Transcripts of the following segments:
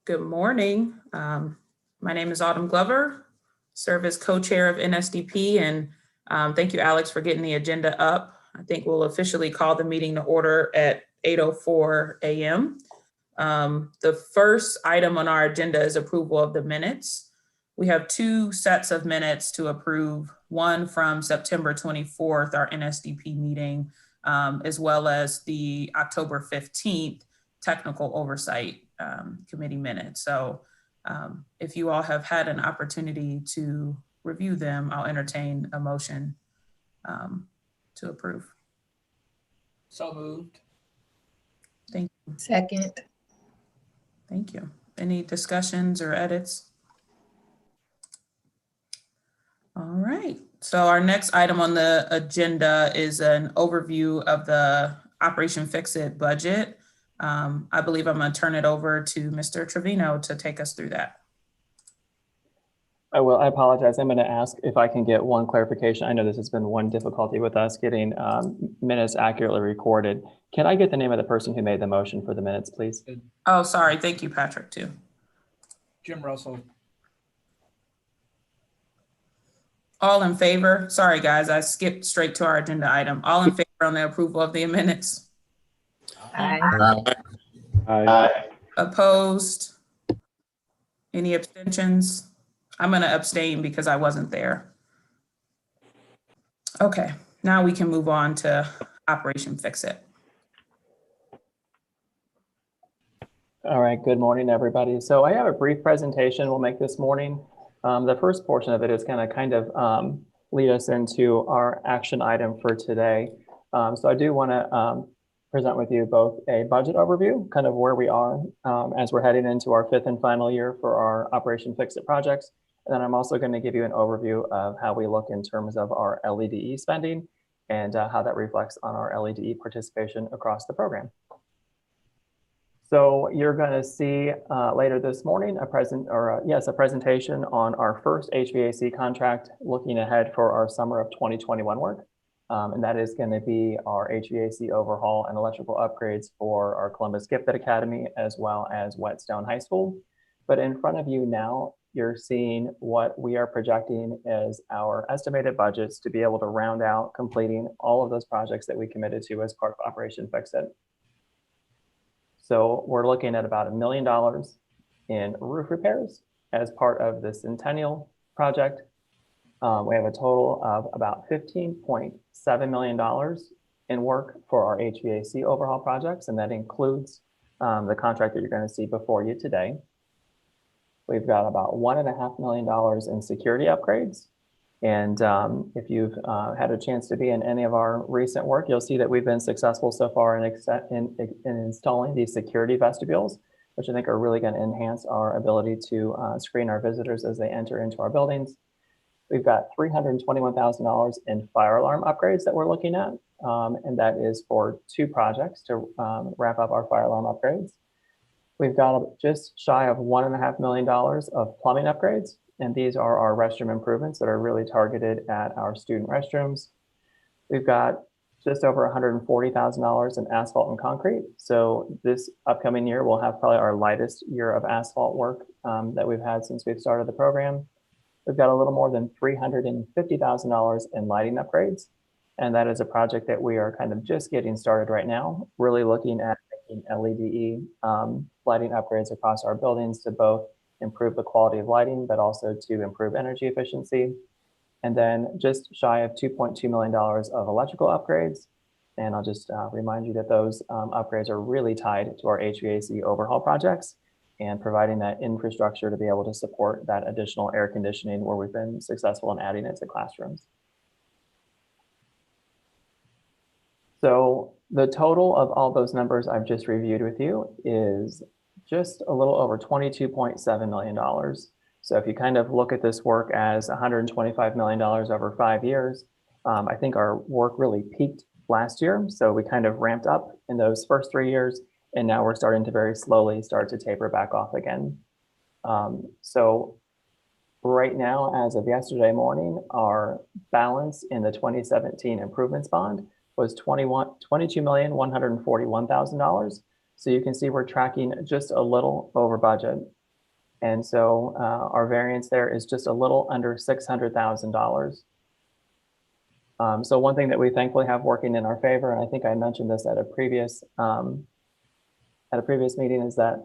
Good morning. My name is Autumn Glover, serve as co-chair of NSDP, and thank you, Alex, for getting the agenda up. I think we'll officially call the meeting to order at 8:04 a.m. The first item on our agenda is approval of the minutes. We have two sets of minutes to approve, one from September 24th, our NSDP meeting, as well as the October 15th technical oversight committee minutes. So if you all have had an opportunity to review them, I'll entertain a motion to approve. So moved. Thank you. Second. Thank you. Any discussions or edits? All right. So our next item on the agenda is an overview of the Operation Fix-It budget. I believe I'm going to turn it over to Mr. Trevino to take us through that. I will. I apologize. I'm going to ask if I can get one clarification. I know this has been one difficulty with us getting minutes accurately recorded. Can I get the name of the person who made the motion for the minutes, please? Oh, sorry. Thank you, Patrick, too. Jim Russell. All in favor? Sorry, guys, I skipped straight to our agenda item. All in favor on the approval of the minutes? Aye. Aye. Opposed? Any abstentions? I'm going to abstain because I wasn't there. Okay, now we can move on to Operation Fix-It. All right. Good morning, everybody. So I have a brief presentation we'll make this morning. The first portion of it is going to kind of lead us into our action item for today. So I do want to present with you both a budget overview, kind of where we are as we're heading into our fifth and final year for our Operation Fix-It projects. And then I'm also going to give you an overview of how we look in terms of our LEDE spending and how that reflects on our LEDE participation across the program. So you're going to see later this morning a presentation on our first HVAC contract looking ahead for our summer of 2021 work. And that is going to be our HVAC overhaul and electrical upgrades for our Columbus Gifted Academy as well as Whetstone High School. But in front of you now, you're seeing what we are projecting as our estimated budgets to be able to round out completing all of those projects that we committed to as part of Operation Fix-It. So we're looking at about $1 million in roof repairs as part of the Centennial project. We have a total of about $15.7 million in work for our HVAC overhaul projects, and that includes the contract that you're going to see before you today. We've got about $1.5 million in security upgrades. And if you've had a chance to be in any of our recent work, you'll see that we've been successful so far in installing these security vestibules, which I think are really going to enhance our ability to screen our visitors as they enter into our buildings. We've got $321,000 in fire alarm upgrades that we're looking at, and that is for two projects to wrap up our fire alarm upgrades. We've got just shy of $1.5 million of plumbing upgrades. And these are our restroom improvements that are really targeted at our student restrooms. We've got just over $140,000 in asphalt and concrete. So this upcoming year, we'll have probably our lightest year of asphalt work that we've had since we've started the program. We've got a little more than $350,000 in lighting upgrades. And that is a project that we are kind of just getting started right now, really looking at making LEDE lighting upgrades across our buildings to both improve the quality of lighting, but also to improve energy efficiency. And then just shy of $2.2 million of electrical upgrades. And I'll just remind you that those upgrades are really tied to our HVAC overhaul projects and providing that infrastructure to be able to support that additional air conditioning where we've been successful in adding it to classrooms. So the total of all those numbers I've just reviewed with you is just a little over $22.7 million. So if you kind of look at this work as $125 million over 5 years, I think our work really peaked last year. So we kind of ramped up in those first 3 years, and now we're starting to very slowly start to taper back off again. So right now, as of yesterday morning, our balance in the 2017 improvements bond was $22,141,000. So you can see we're tracking just a little over budget. And so our variance there is just a little under $600,000. So one thing that we thankfully have working in our favor, and I think I mentioned this at a previous meeting, is that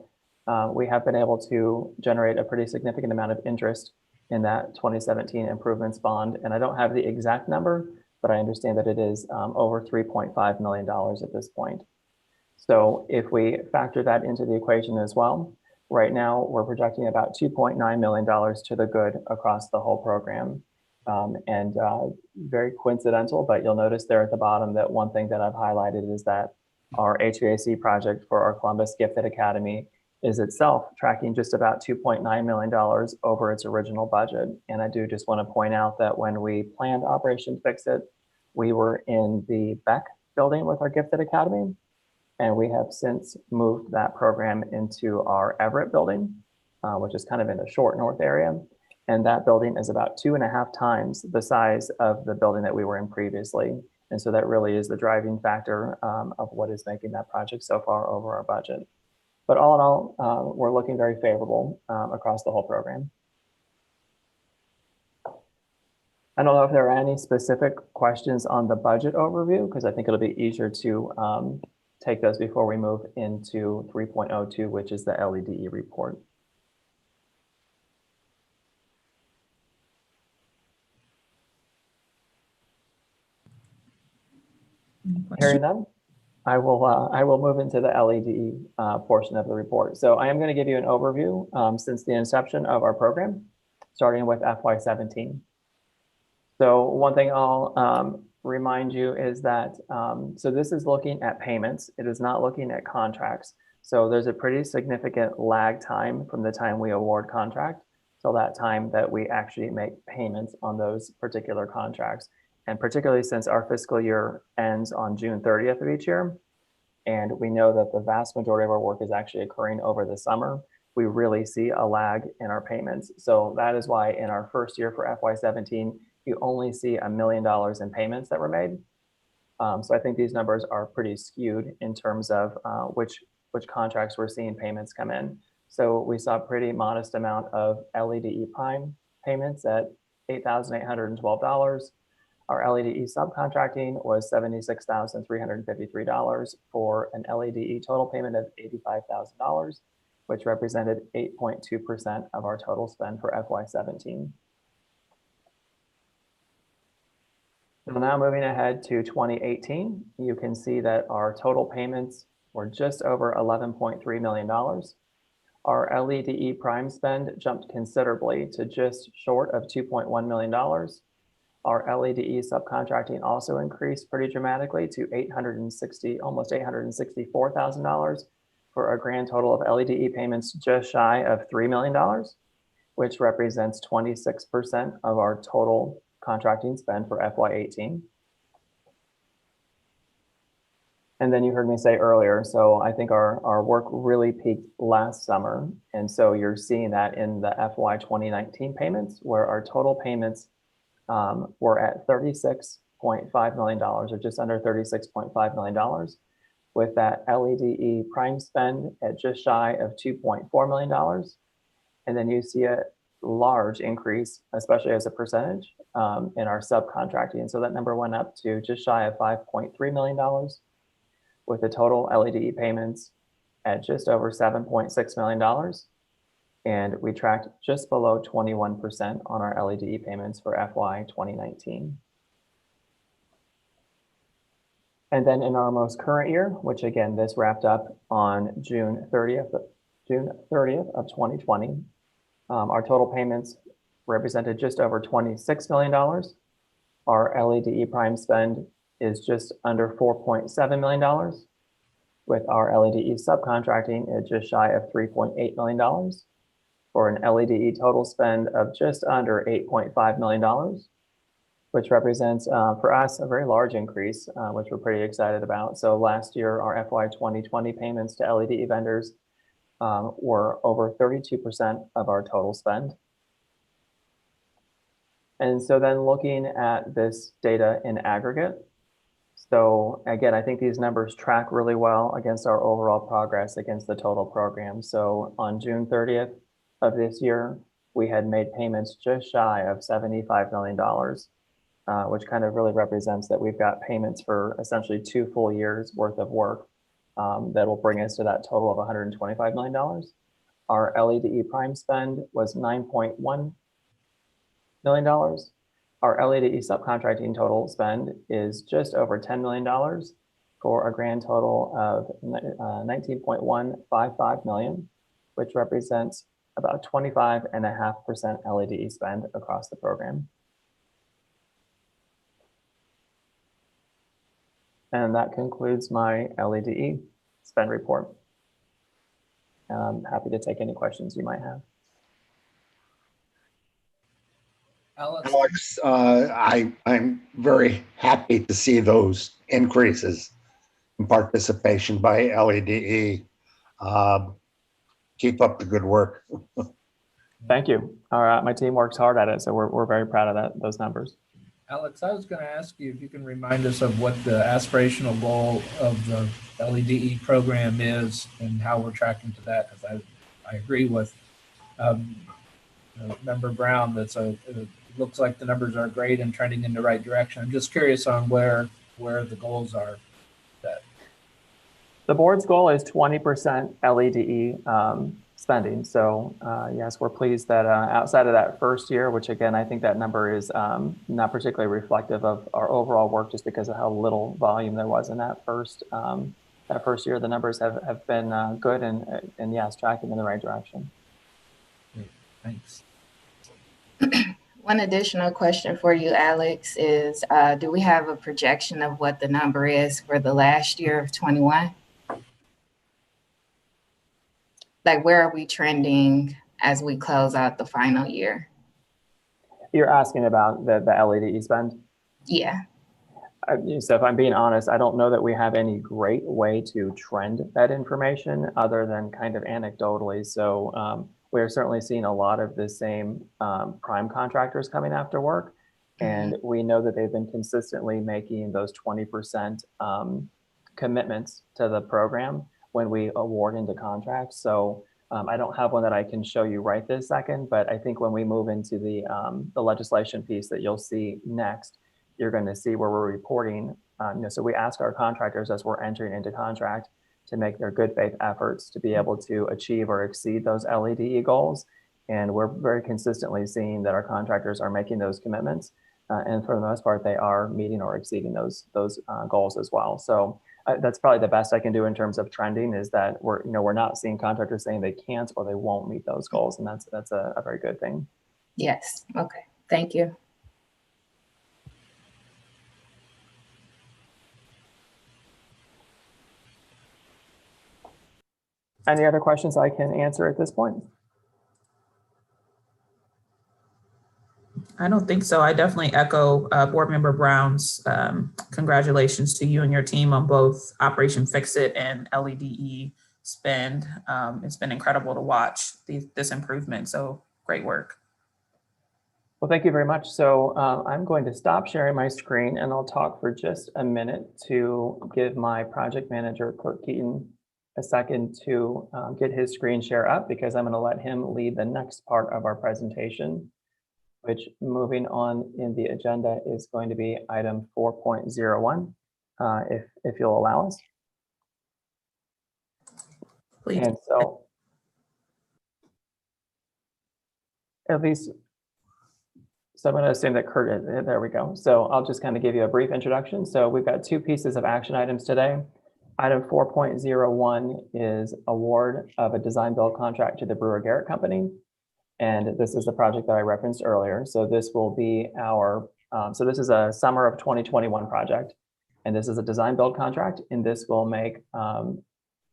we have been able to generate a pretty significant amount of interest in that 2017 improvements bond. And I don't have the exact number, but I understand that it is over $3.5 million at this point. So if we factor that into the equation as well, right now we're projecting about $2.9 million to the good across the whole program. And very coincidental, but you'll notice there at the bottom that one thing that I've highlighted is that our HVAC project for our Columbus Gifted Academy is itself tracking just about $2.9 million over its original budget. And I do just want to point out that when we planned Operation Fix It, we were in the Beck building with our Gifted Academy. And we have since moved that program into our Everett building, which is kind of in the Short North area. And that building is about 2.5 times the size of the building that we were in previously. And so that really is the driving factor of what is making that project so far over our budget. But all in all, we're looking very favorable across the whole program. I don't know if there are any specific questions on the budget overview, because I think it'll be easier to take those before we move into 3.02, which is the LEDE report. Hearing none, I will move into the LEDE portion of the report. So I am going to give you an overview since the inception of our program, starting with FY17. So one thing I'll remind you is that, so this is looking at payments. It is not looking at contracts. So there's a pretty significant lag time from the time we award contract till that time that we actually make payments on those particular contracts. And particularly since our fiscal year ends on June 30th of each year, and we know that the vast majority of our work is actually occurring over the summer, we really see a lag in our payments. So that is why in our first year for FY17, you only see $1 million in payments that were made. So I think these numbers are pretty skewed in terms of which contracts we're seeing payments come in. So we saw a pretty modest amount of LEDE prime payments at $8,812. Our LEDE subcontracting was $76,353 for an LEDE total payment of $85,000, which represented 8.2% of our total spend for FY17. So now moving ahead to 2018, you can see that our total payments were just over $11.3 million. Our LEDE prime spend jumped considerably to just short of $2.1 million. Our LEDE subcontracting also increased pretty dramatically to almost $864,000 for a grand total of LEDE payments just shy of $3 million, which represents 26% of our total contracting spend for FY18. And then you heard me say earlier, so I think our work really peaked last summer. And so you're seeing that in the FY 2019 payments, where our total payments were at $36.5 million, or just under $36.5 million, with that LEDE prime spend at just shy of $2.4 million. And then you see a large increase, especially as a percentage, in our subcontracting. And so that number went up to just shy of $5.3 million, with the total LEDE payments at just over $7.6 million. And we tracked just below 21% on our LEDE payments for FY 2019. And then in our most current year, which again, this wrapped up on June 30th of 2020, our total payments represented just over $26 million. Our LEDE prime spend is just under $4.7 million, with our LEDE subcontracting at just shy of $3.8 million, for an LEDE total spend of just under $8.5 million, which represents for us a very large increase, which we're pretty excited about. So last year, our FY 2020 payments to LED vendors were over 32% of our total spend. And so then looking at this data in aggregate, So again, I think these numbers track really well against our overall progress against the total program. So on June 30th of this year, we had made payments just shy of $75 million, which kind of really represents that we've got payments for essentially 2 full years worth of work that will bring us to that total of $125 million. Our LEDE prime spend was $9.1 million. Our LEDE subcontracting total spend is just over $10 million for a grand total of 19.155 million, which represents about 25.5% LEDE spend across the program. And that concludes my LEDE spend report. I'm happy to take any questions you might have. Alex, I'm very happy to see those increases in participation by LEDE. Keep up the good work. Thank you. All right, my team works hard at it, so we're very proud of those numbers. Alex, I was going to ask you if you can remind us of what the aspirational goal of the LEDE program is and how we're tracking to that, because I agree with Member Brown. It looks like the numbers are great and trending in the right direction. I'm just curious on where the goals are. The board's goal is 20% LEDE spending. So yes, we're pleased that outside of that first year, which again, I think that number is not particularly reflective of our overall work just because of how little volume there was in that first year. The numbers have been good and yes, tracking in the right direction. Great. Thanks. One additional question for you, Alex, is do we have a projection of what the number is for the last year of 21? Like, where are we trending as we close out the final year? You're asking about the LEDE spend? Yeah. So if I'm being honest, I don't know that we have any great way to trend that information other than kind of anecdotally. So we're certainly seeing a lot of the same prime contractors coming after work. And we know that they've been consistently making those 20% commitments to the program when we award into contracts. So I don't have one that I can show you right this second, but I think when we move into the legislation piece that you'll see next, you're going to see where we're reporting. So we ask our contractors as we're entering into contract to make their good faith efforts to be able to achieve or exceed those LEDE goals. And we're very consistently seeing that our contractors are making those commitments. And for the most part, they are meeting or exceeding those goals as well. So that's probably the best I can do in terms of trending, is that we're not seeing contractors saying they can't or they won't meet those goals. And that's a very good thing. Yes. Okay. Thank you. Any other questions I can answer at this point? I don't think so. I definitely echo Board Member Brown's congratulations to you and your team on both Operation Fix It and LEDE spend. It's been incredible to watch this improvement. So great work. Well, thank you very much. So I'm going to stop sharing my screen and I'll talk for just a minute to give my project manager, Clerk Keaton, a second to get his screen share up, because I'm going to let him lead the next part of our presentation, which, moving on in the agenda, is going to be item 4.01, if you'll allow us. Please. And so at least, so I'm going to assume that Kurt is, there we go. So I'll just kind of give you a brief introduction. So we've got 2 pieces of action items today. Item 4.01 is award of a design build contract to the Brewer Garrett Company. And this is the project that I referenced earlier. So this will be our, so this is a summer of 2021 project. And this is a design build contract. And this will make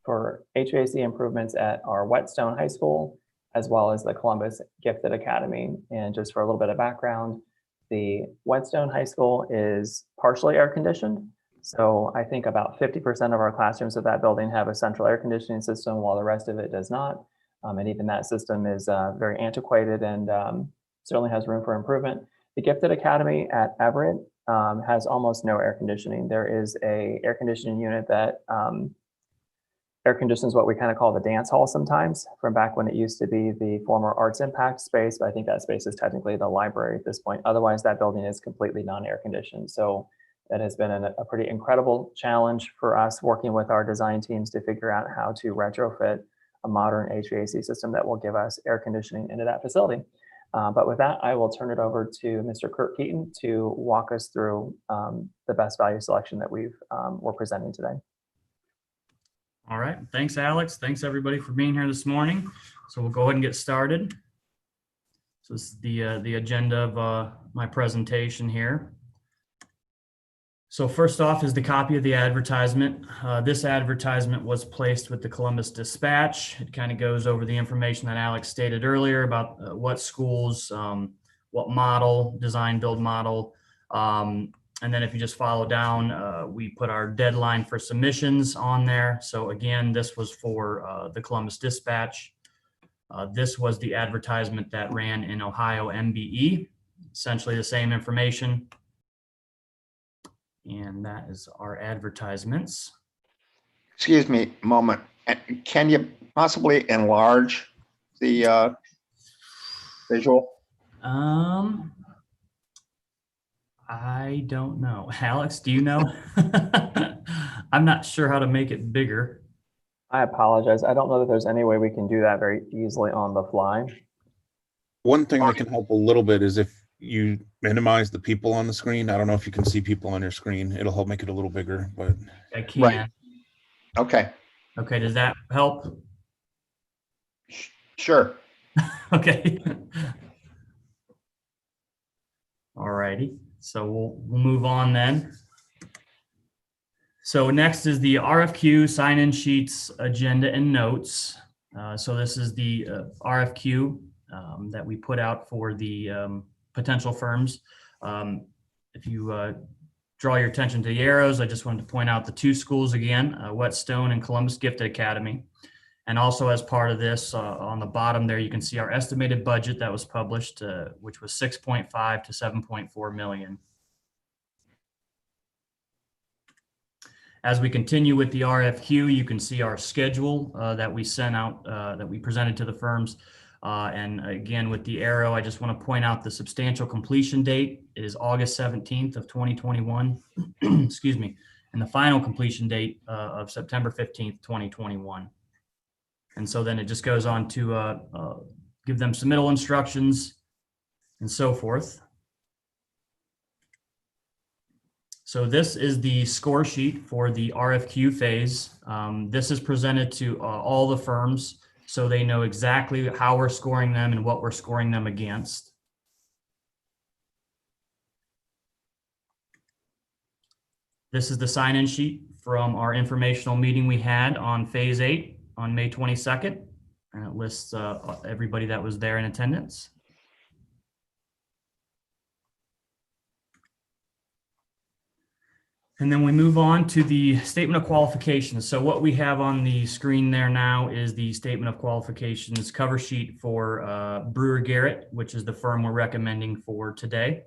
for HVAC improvements at our Whetstone High School, as well as the Columbus Gifted Academy. And just for a little bit of background, the Whetstone High School is partially air conditioned. So I think about 50% of our classrooms of that building have a central air conditioning system, while the rest of it does not. And even that system is very antiquated and certainly has room for improvement. The Gifted Academy at Everett has almost no air conditioning. There is a air conditioning unit that air conditions what we kind of call the dance hall sometimes, from back when it used to be the former Arts Impact space, but I think that space is technically the library at this point. Otherwise, that building is completely non-air conditioned. So that has been a pretty incredible challenge for us working with our design teams to figure out how to retrofit a modern HVAC system that will give us air conditioning into that facility. But with that, I will turn it over to Mr. Kurt Keaton to walk us through the best value selection that we're presenting today. All right. Thanks, Alex. Thanks, everybody, for being here this morning. So we'll go ahead and get started. So this is the agenda of my presentation here. So first off is the copy of the advertisement. This advertisement was placed with the Columbus Dispatch. It kind of goes over the information that Alex stated earlier about what schools, what model, design build model. And then if you just follow down, we put our deadline for submissions on there. So again, this was for the Columbus Dispatch. This was the advertisement that ran in Ohio MBE, essentially the same information. And that is our advertisements. Excuse me a moment. Can you possibly enlarge the visual? I don't know. Alex, do you know? I'm not sure how to make it bigger. I apologize. I don't know that there's any way we can do that very easily on the fly. One thing that can help a little bit is if you minimize the people on the screen. I don't know if you can see people on your screen. It'll help make it a little bigger, but I can. Right. Okay, Okay, does that help? sure. Okay. All righty. So we'll move on then. So next is the RFQ sign-in sheets, agenda and notes. So this is the RFQ that we put out for the potential firms. If you draw your attention to the arrows, I just wanted to point out the two schools again, Whetstone and Columbus Gifted Academy. And also as part of this, on the bottom there, you can see our estimated budget that was published, which was 6.5 to 7.4 million. As we continue with the RFQ, you can see our schedule that we sent out, that we presented to the firms. And again, with the arrow, I just want to point out the substantial completion date is August 17th of 2021, excuse me, and the final completion date of September 15th, 2021. And so then it just goes on to give them submittal instructions and so forth. So this is the score sheet for the RFQ phase. This is presented to all the firms so they know exactly how we're scoring them and what we're scoring them against. This is the sign-in sheet from our informational meeting we had on phase 8 on May 22nd, and it lists everybody that was there in attendance. And then we move on to the statement of qualifications. So what we have on the screen there now is the statement of qualifications cover sheet for Brewer Garrett, which is the firm we're recommending for today.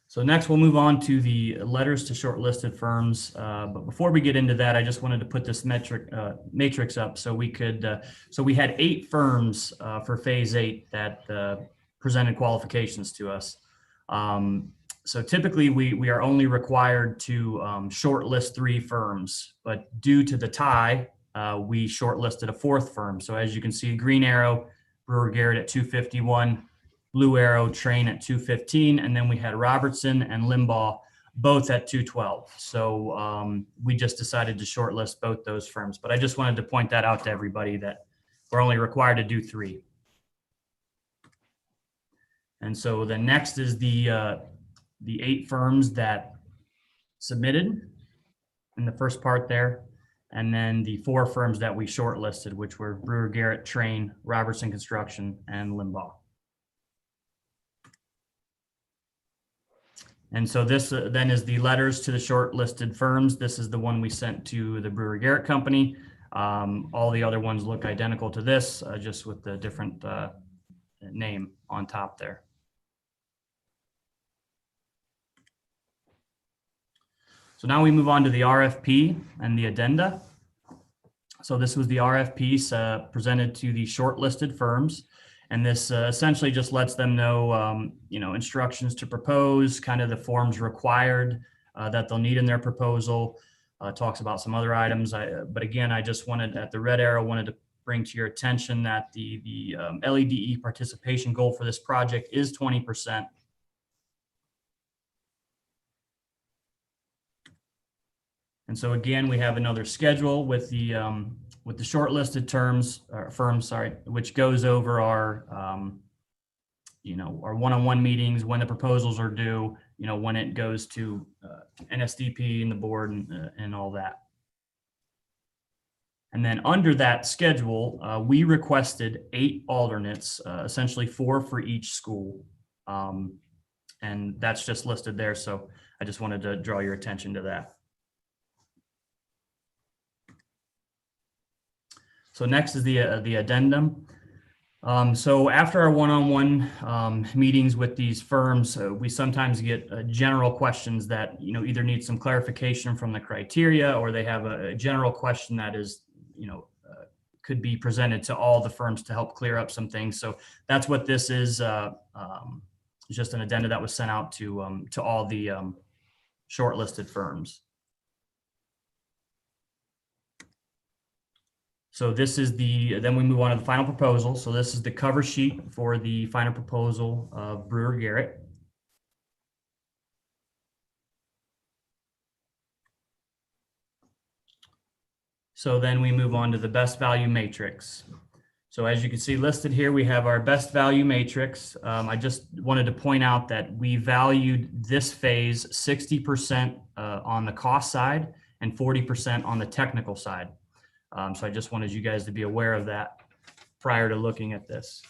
So next we'll move on to the letters to shortlisted firms. But before we get into that, I just wanted to put this matrix up so we could, so we had 8 firms for phase 8 that presented qualifications to us. So typically we are only required to shortlist 3 firms, but due to the tie, we shortlisted a 4th firm. So as you can see, green arrow, Brewer Garrett at 251, blue arrow, Train at 215, and then we had Robertson and Limbaugh both at 212. So we just decided to shortlist both those firms, but I just wanted to point that out to everybody that we're only required to do 3. And so the next is the 8 firms that submitted in the first part there, and then the 4 firms that we shortlisted, which were Brewer Garrett, Train, Robertson Construction, and Limbaugh. And so this then is the letters to the shortlisted firms. This is the one we sent to the Brewer Garrett Company. All the other ones look identical to this, just with the different name on top there. So now we move on to the RFP and the addenda. So this was the RFP presented to the shortlisted firms. And this essentially just lets them know, instructions to propose, kind of the forms required that they'll need in their proposal. Talks about some other items. But again, I just wanted, at the red arrow, wanted to bring to your attention that the LEDE participation goal for this project is 20%. And so again, we have another schedule with the shortlisted firms, which goes over our, our one-on-one meetings, when the proposals are due, when it goes to NSDP and the board and all that. And then under that schedule, we requested 8 alternates, essentially 4 for each school. And that's just listed there. So I just wanted to draw your attention to that. So next is the addendum. So after our one-on-one meetings with these firms, we sometimes get general questions that either need some clarification from the criteria, or they have a general question that is could be presented to all the firms to help clear up some things. So that's what this is. Just an addenda that was sent out to all the shortlisted firms. So this is then we move on to the final proposal. So this is the cover sheet for the final proposal of Brewer Garrett. So then we move on to the best value matrix. So as you can see listed here, we have our best value matrix. I just wanted to point out that we valued this phase 60% on the cost side and 40% on the technical side. So I just wanted you guys to be aware of that prior to looking at this.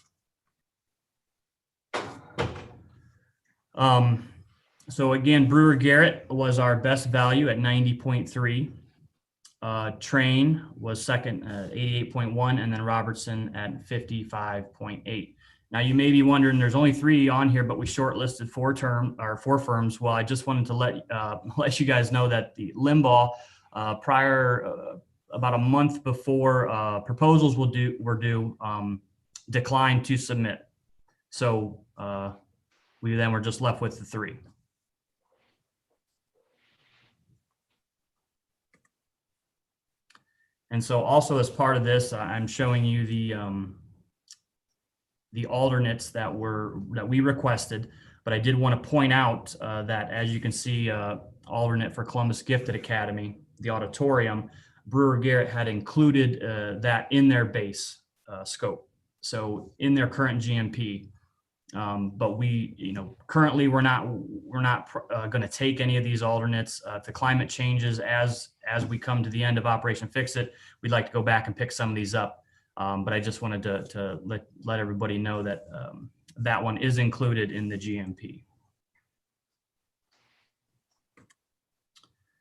So again, Brewer Garrett was our best value at 90.3. Train was second at 88.1, and then Robertson at 55.8. Now you may be wondering, there's only 3 on here, but we shortlisted 4 firms. Well, I just wanted to let you guys know that the Limbaugh about a month before proposals were due, declined to submit. So we then were just left with the 3. And so also as part of this, I'm showing you the alternates that we requested, but I did want to point out that, as you can see, alternate for Columbus Gifted Academy, the auditorium, Brewer Garrett had included that in their base scope. So in their current GMP, but we, currently we're not going to take any of these alternates. If the climate changes as we come to the end of Operation Fix It, we'd like to go back and pick some of these up. But I just wanted to let everybody know that that one is included in the GMP.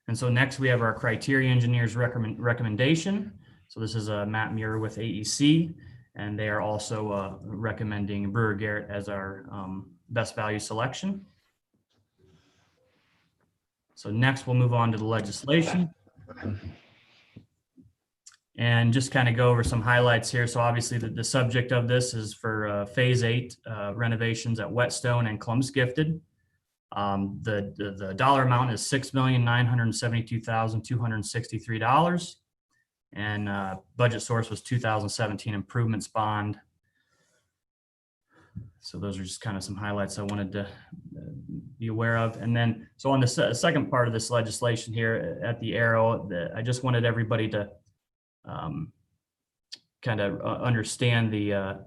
And so next we have our criteria engineers recommendation. So this is Matt Muir with AEC, and they are also recommending Brewer Garrett as our best value selection. So next we'll move on to the legislation and just kind of go over some highlights here. So obviously the subject of this is for phase 8 renovations at Whetstone and Columbus Gifted. The dollar amount is $6,972,263, and budget source was 2017 improvements bond. So those are just kind of some highlights I wanted to be aware of. And then, so on the second part of this legislation here at the arrow, I just wanted everybody to kind of understand the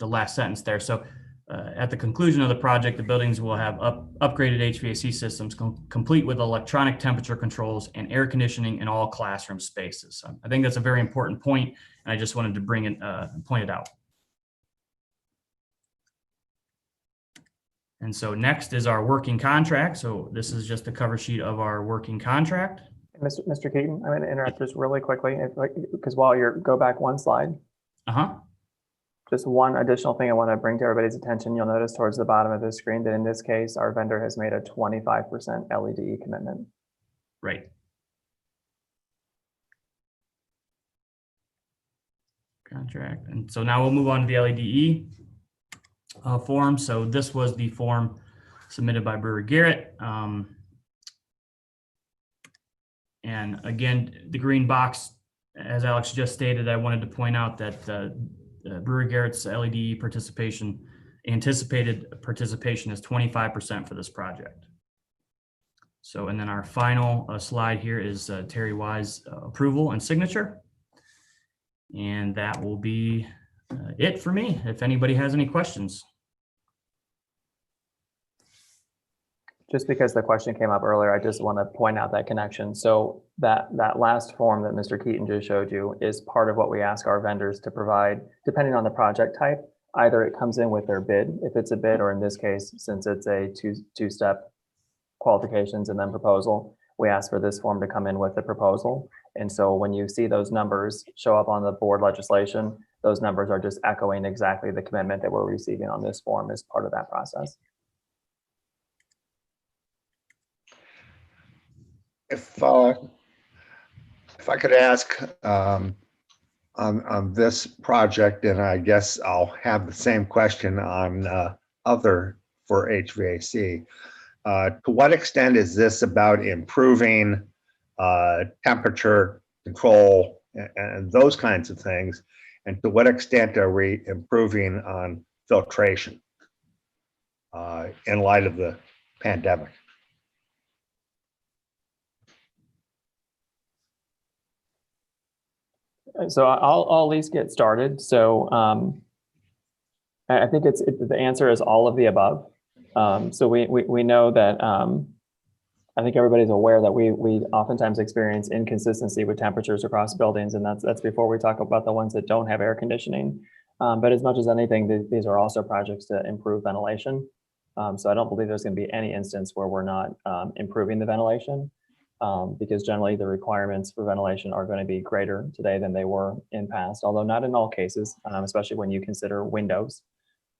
last sentence there. So at the conclusion of the project, the buildings will have upgraded HVAC systems complete with electronic temperature controls and air conditioning in all classroom spaces. So I think that's a very important point, and I just wanted to bring it, point it out. And so next is our working contract. So this is just the cover sheet of our working contract. Mr. Keaton, I'm going to interrupt just really quickly, because while you're go back one slide. Just one additional thing I want to bring to everybody's attention. You'll notice towards the bottom of the screen that in this case, our vendor has made a 25% LEDE commitment. Right. Contract. And so now we'll move on to the LEDE form. So this was the form submitted by Brewer Garrett. And again, the green box, as Alex just stated, I wanted to point out that Brewer Garrett's LEDE participation, anticipated participation is 25% for this project. So, and then our final slide here is Terry Wise approval and signature. And that will be it for me. If anybody has any questions. Just because the question came up earlier, I just want to point out that connection. So that last form that Mr. Keaton just showed you is part of what we ask our vendors to provide, depending on the project type. Either it comes in with their bid, if it's a bid, or in this case, since it's a two-step qualifications and then proposal, we ask for this form to come in with the proposal. And so when you see those numbers show up on the board legislation, those numbers are just echoing exactly the commitment that we're receiving on this form as part of that process. If I could ask on this project, and I guess I'll have the same question on other for HVAC. To what extent is this about improving temperature control and those kinds of things? And to what extent are we improving on filtration in light of the pandemic? So I'll at least get started. So I think the answer is all of the above. So we know that I think everybody's aware that we oftentimes experience inconsistency with temperatures across buildings, and that's before we talk about the ones that don't have air conditioning. But as much as anything, these are also projects to improve ventilation. So I don't believe there's going to be any instance where we're not improving the ventilation. Because generally the requirements for ventilation are going to be greater today than they were in past, although not in all cases, especially when you consider windows.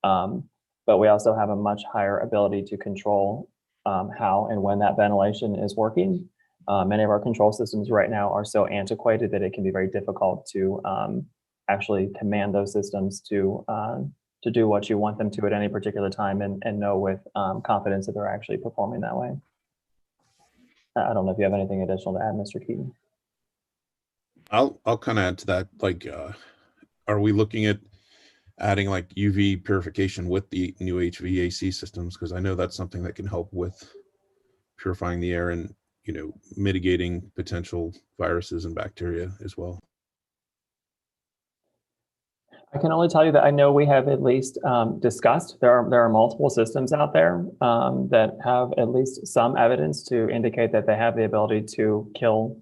But we also have a much higher ability to control how and when that ventilation is working. Many of our control systems right now are so antiquated that it can be very difficult to actually command those systems to do what you want them to at any particular time and know with confidence that they're actually performing that way. I don't know if you have anything additional to add, Mr. Keaton. I'll kind of add to that. Like, are we looking at adding like UV purification with the new HVAC systems? Because I know that's something that can help with purifying the air and, you know, mitigating potential viruses and bacteria as well. I can only tell you that I know we have at least discussed, there are multiple systems out there that have at least some evidence to indicate that they have the ability to kill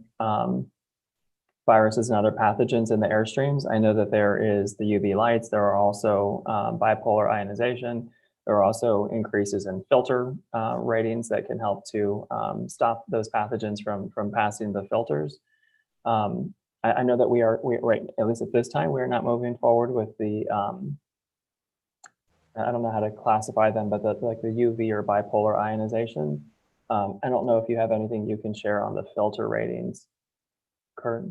viruses and other pathogens in the airstreams. I know that there is the UV lights. There are also bipolar ionization. There are also increases in filter ratings that can help to stop those pathogens from passing the filters. I know that we right, at least at this time, we are not moving forward with the, I don't know how to classify them, but like the UV or bipolar ionization. I don't know if you have anything you can share on the filter ratings, Kurt.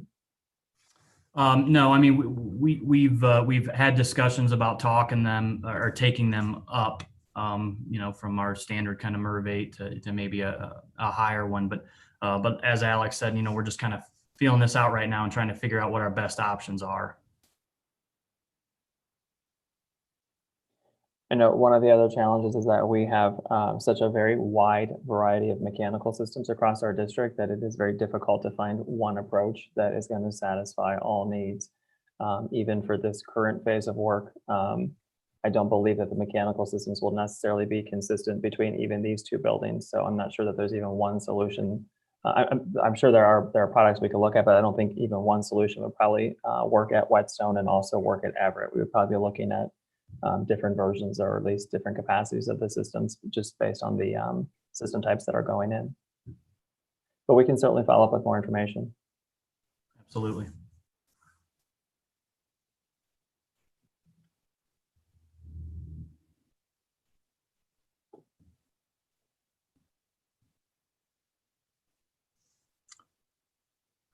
No, I mean, we've had discussions about talking them or taking them up, you know, from our standard kind of MERV 8 to maybe a higher one. But as Alex said, you know, we're just kind of feeling this out right now and trying to figure out what our best options are. I know one of the other challenges is that we have such a very wide variety of mechanical systems across our district that it is very difficult to find one approach that is going to satisfy all needs. Even for this current phase of work, I don't believe that the mechanical systems will necessarily be consistent between even these two buildings. So I'm not sure that there's even one solution. I'm sure there are products we could look at, but I don't think even one solution would probably work at Whetstone and also work at Everett. We would probably be looking at different versions or at least different capacities of the systems just based on the system types that are going in. But we can certainly follow up with more information. Absolutely.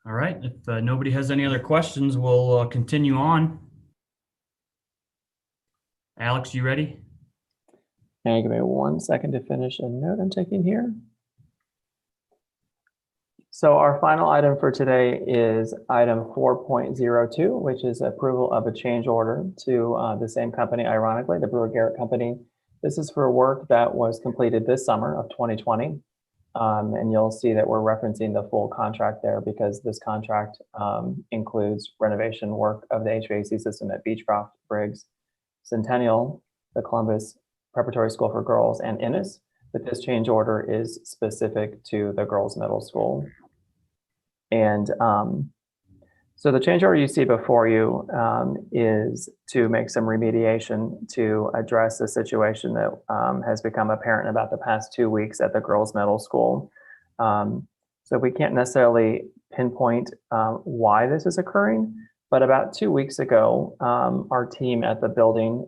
All right, if nobody has any other questions, we'll continue on. Alex, you ready? And give me 1 second to finish a note I'm taking here. So our final item for today is item 4.02, which is approval of a change order to the same company, ironically, the Brewer Garrett Company. This is for work that was completed this summer of 2020. And you'll see that we're referencing the full contract there because this contract includes renovation work of the HVAC system at Beechcroft, Briggs, Centennial, the Columbus Preparatory School for Girls, and Innis. But this change order is specific to the girls' middle school. And so the change order you see before you is to make some remediation to address the situation that has become apparent about the past 2 weeks at the girls' middle school. So we can't necessarily pinpoint why this is occurring, but about 2 weeks ago, our team at the building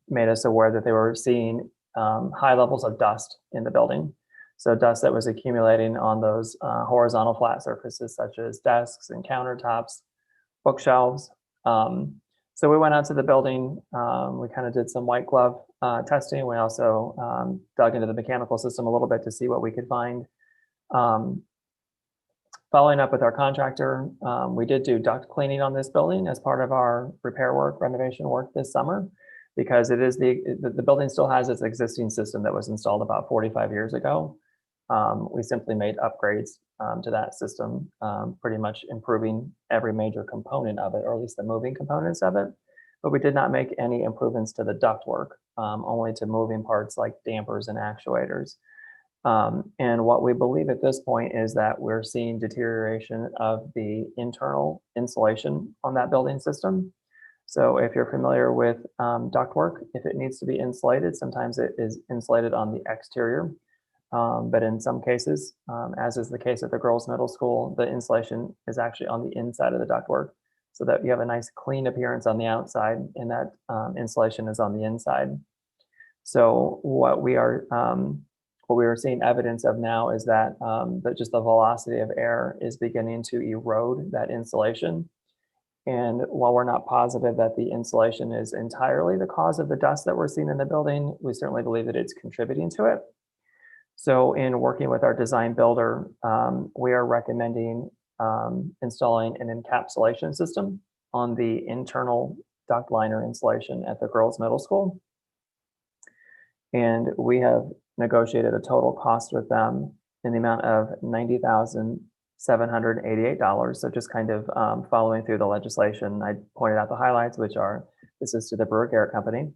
made us aware that they were seeing high levels of dust in the building. So dust that was accumulating on those horizontal flat surfaces such as desks and countertops, bookshelves. So we went out to the building. We kind of did some white glove testing. We also dug into the mechanical system a little bit to see what we could find. Following up with our contractor, we did do duct cleaning on this building as part of our repair work, renovation work this summer, because it is the building still has its existing system that was installed about 45 years ago. We simply made upgrades to that system, pretty much improving every major component of it, or at least the moving components of it. But we did not make any improvements to the ductwork, only to moving parts like dampers and actuators. And what we believe at this point is that we're seeing deterioration of the internal insulation on that building system. So if you're familiar with ductwork, if it needs to be insulated, sometimes it is insulated on the exterior. But in some cases, as is the case at the girls' middle school, the insulation is actually on the inside of the ductwork, so that you have a nice clean appearance on the outside, and that insulation is on the inside. So what we are seeing evidence of now is that just the velocity of air is beginning to erode that insulation. And while we're not positive that the insulation is entirely the cause of the dust that we're seeing in the building, we certainly believe that it's contributing to it. So in working with our design builder, we are recommending installing an encapsulation system on the internal duct liner insulation at the girls' middle school. And we have negotiated a total cost with them in the amount of $90,788. So just kind of following through the legislation, I pointed out the highlights, which are, this is to the Brewer Garrett Company.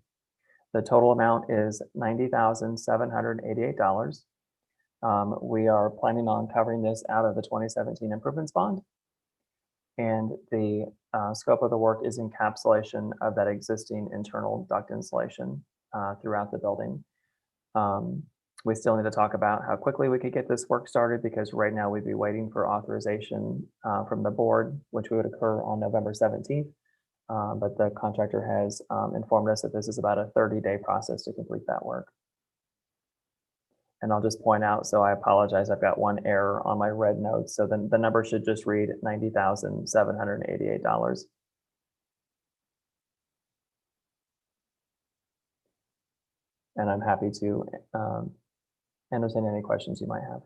The total amount is $90,788. We are planning on covering this out of the 2017 improvements bond. And the scope of the work is encapsulation of that existing internal duct insulation throughout the building. We still need to talk about how quickly we could get this work started, because right now we'd be waiting for authorization from the board, which would occur on November 17th. But the contractor has informed us that this is about a 30-day process to complete that work. And I'll just point out, so I apologize, I've got one error on my red notes. So then the number should just read $90,788. And I'm happy to entertain any questions you might have.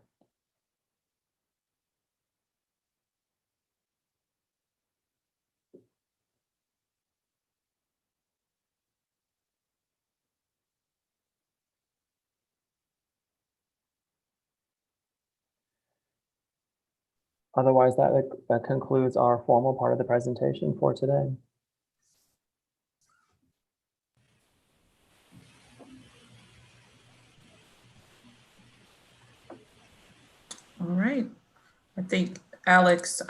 Otherwise, that concludes our formal part of the presentation for today. All right. I think, Alex,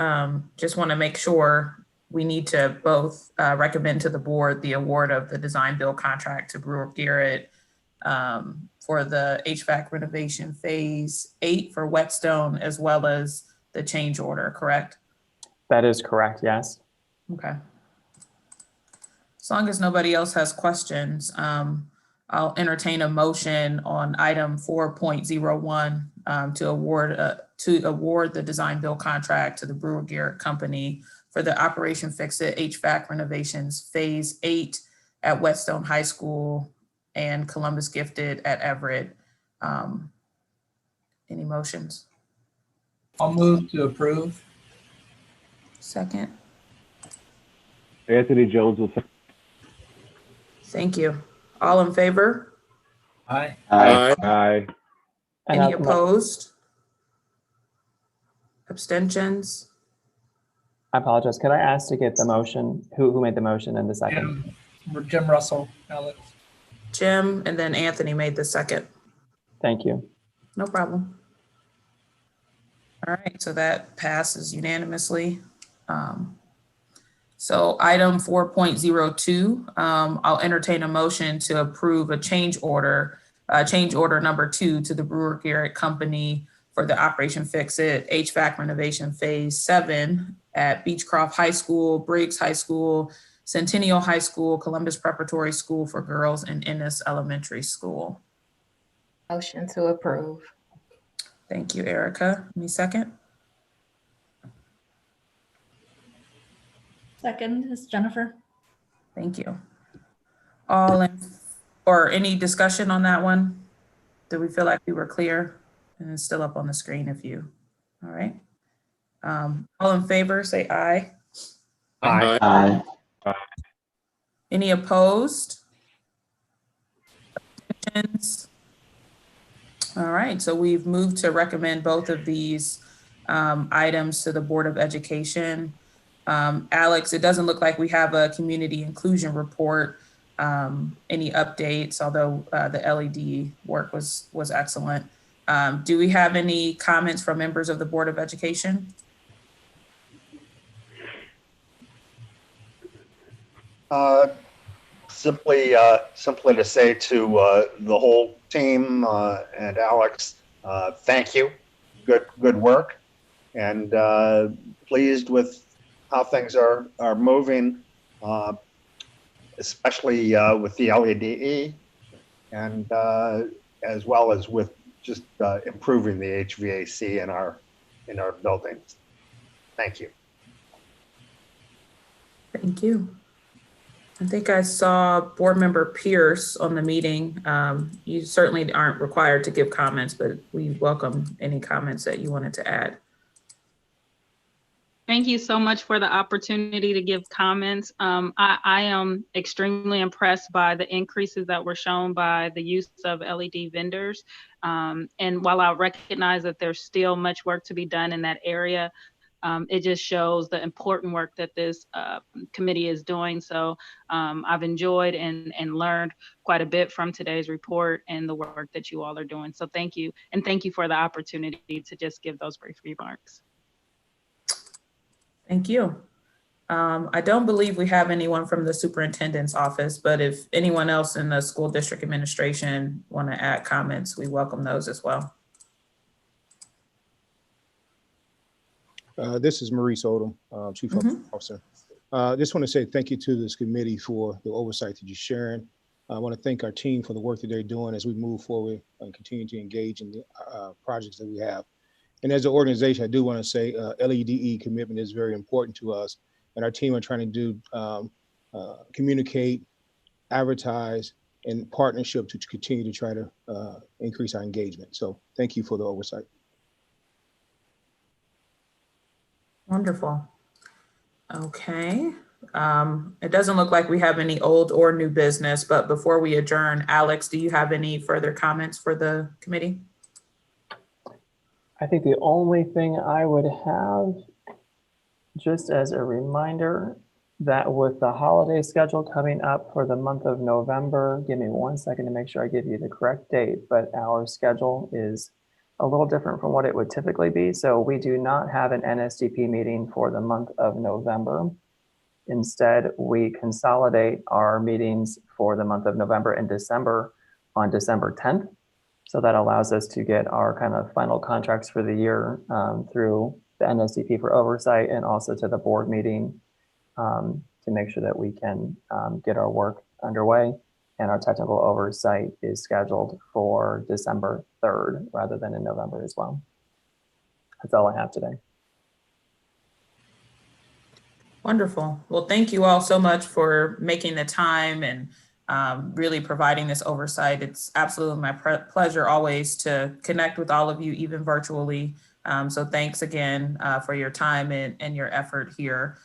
just want to make sure we need to both recommend to the board the award of the design build contract to Brewer Garrett for the HVAC renovation phase 8 for Whetstone, as well as the change order, correct? That is correct, yes. Okay. As long as nobody else has questions, I'll entertain a motion on item 4.01 to award to award the design build contract to the Brewer Garrett Company for the Operation Fix-It HVAC renovations Phase 8 at Whetstone High School and Columbus Gifted at Everett. Any motions? I'll move to approve. Second. Anthony Jones will second. Thank you. All in favor? Aye. Aye. Aye. And Any I'll- opposed? Abstentions? I apologize. Could I ask to get the motion? Who made the motion and the second? Jim Russell, Alex. Jim, and then Anthony made the second. Thank you. No problem. All right, so that passes unanimously. So item 4.02, I'll entertain a motion to approve a change order number 2 to the Brewer Garrett Company for the Operation Fix-It HVAC renovation Phase 7 at Beechcroft High School, Briggs High School, Centennial High School, Columbus Preparatory School for Girls, and Ennis Elementary School. Motion to approve. Thank you, Erica. Any second? Second is Jennifer. Thank you. All in, or any discussion on that one? Do we feel like we were clear? And it's still up on the screen if you, all right. All in favor, say aye. Aye. Any opposed? Abstentions? All right, so we've moved to recommend both of these items to the Board of Education. Alex, it doesn't look like we have a community inclusion report. Any updates, although the LED work was excellent. Do we have any comments from members of the Board of Education? Simply to say to the whole team and Alex, thank you. Good work, and pleased with how things are moving, especially with the LEDE, and as well as with just improving the HVAC in our buildings. Thank you. Thank you. I think I saw Board Member Pierce on the meeting. You certainly aren't required to give comments, but we welcome any comments that you wanted to add. Thank you so much for the opportunity to give comments. I am extremely impressed by the increases that were shown by the use of LED vendors. And while I recognize that there's still much work to be done in that area, it just shows the important work that this committee is doing. So I've enjoyed and learned quite a bit from today's report and the work that you all are doing. So thank you. And thank you for the opportunity to just give those brief remarks. Thank you. I don't believe we have anyone from the superintendent's office, but if anyone else in the school district administration want to add comments, we welcome those as well. This is Maurice Odom, Chief Officer. Just want to say thank you to this committee for the oversight that you're sharing. I want to thank our team for the work that they're doing as we move forward and continue to engage in the projects that we have. And as an organization, I do want to say LEDE commitment is very important to us. And our team are trying to do communicate, advertise, and partnership to continue to try to increase our engagement. So thank you for the oversight. Wonderful. Okay. It doesn't look like we have any old or new business, but before we adjourn, Alex, do you have any further comments for the committee? I think the only thing I would have, just as a reminder, that with the holiday schedule coming up for the month of November, give me 1 second to make sure I give you the correct date, but our schedule is a little different from what it would typically be. So we do not have an NSDP meeting for the month of November. Instead, we consolidate our meetings for the month of November and December on December 10th. So that allows us to get our kind of final contracts for the year through the NSDP for oversight and also to the board meeting to make sure that we can get our work underway. And our technical oversight is scheduled for December 3rd rather than in November as well. That's all I have today. Wonderful. Well, thank you all so much for making the time and really providing this oversight. It's absolutely my pleasure always to connect with all of you, even virtually. So thanks again for your time and your effort here.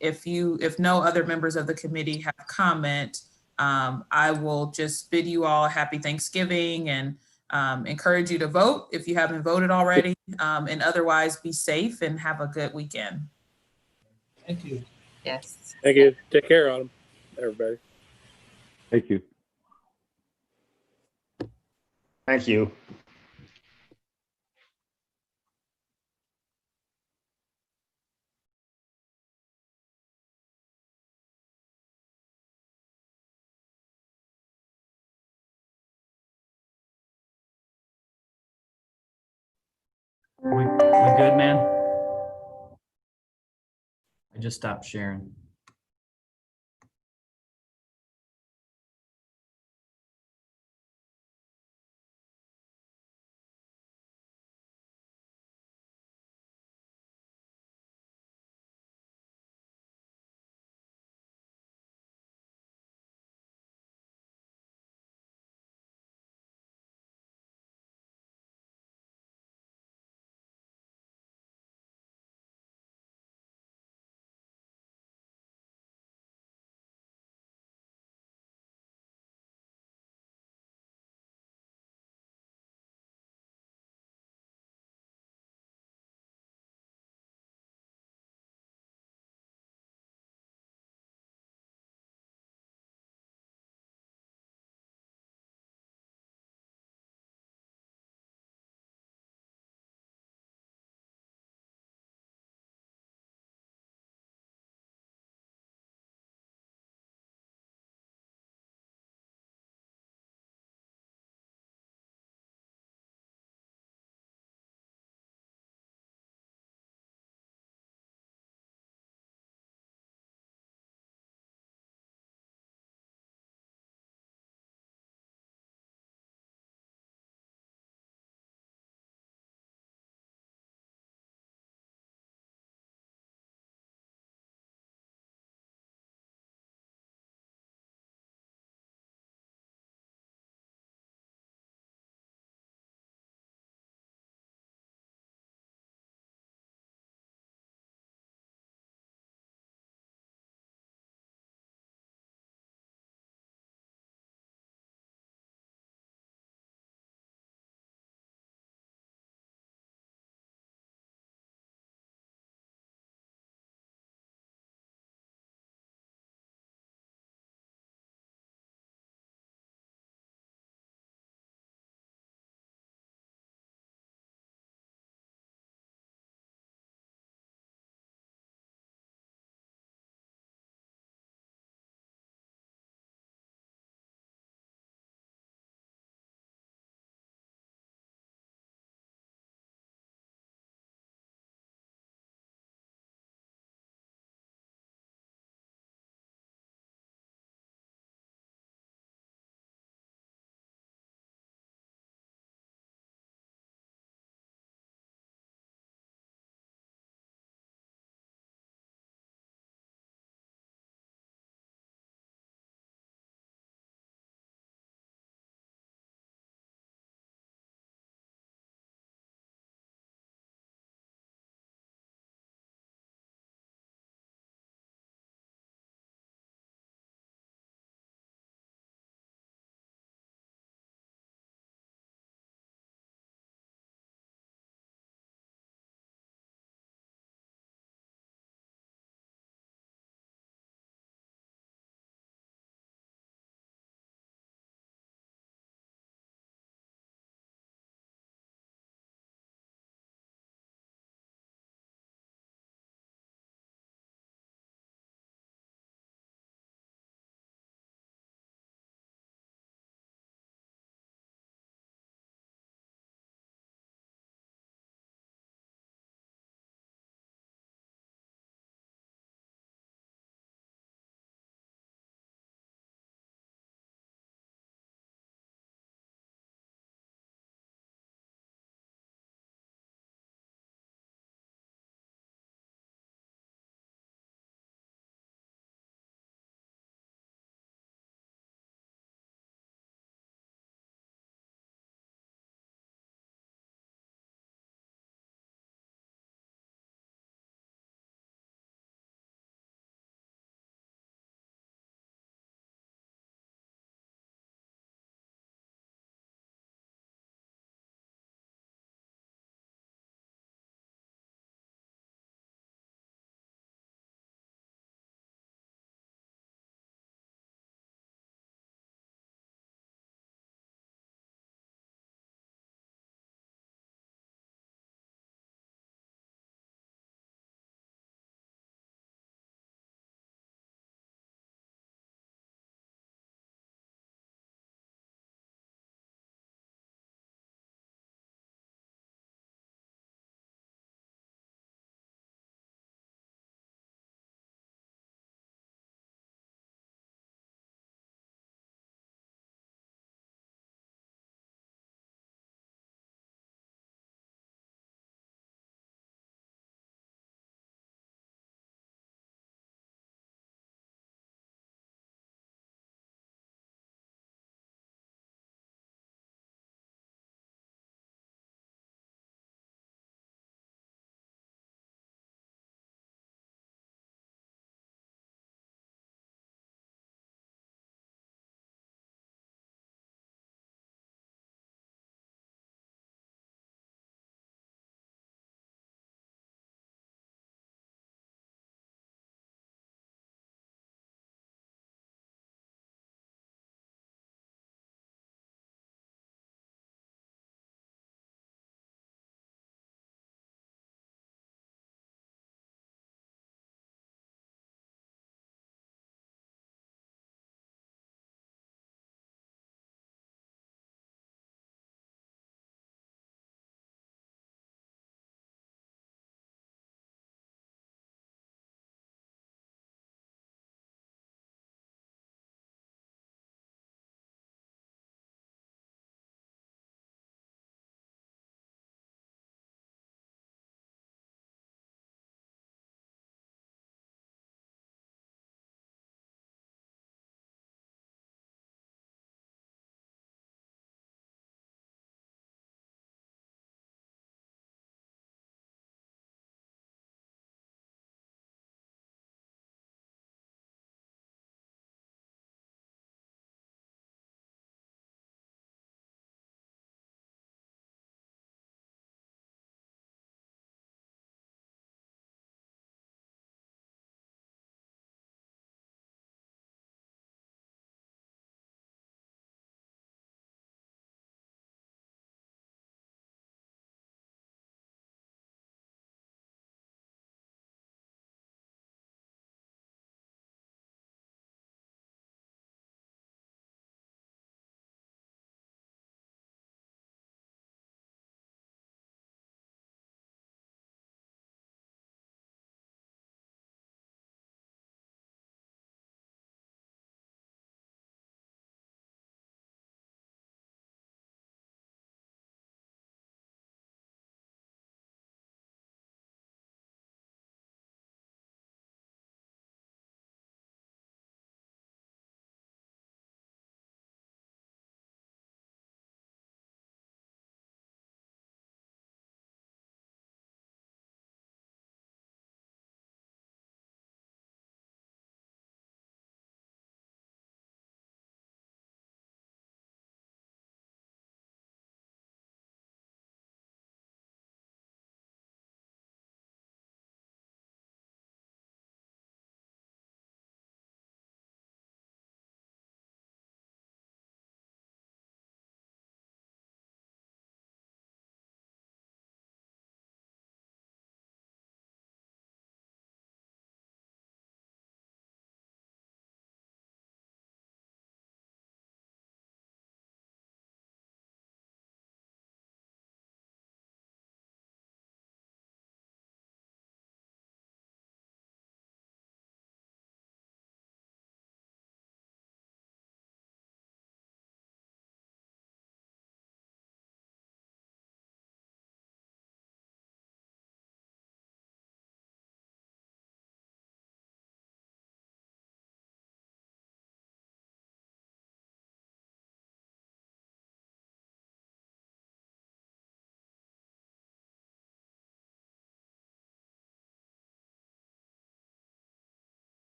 If no other members of the committee have comment, I will just bid you all a happy Thanksgiving and encourage you to vote if you haven't voted already, and otherwise be safe and have a good weekend. Thank you. Yes. Thank you. Take care, Autumn, everybody. Thank you. Thank you. We good, man? I just stopped sharing.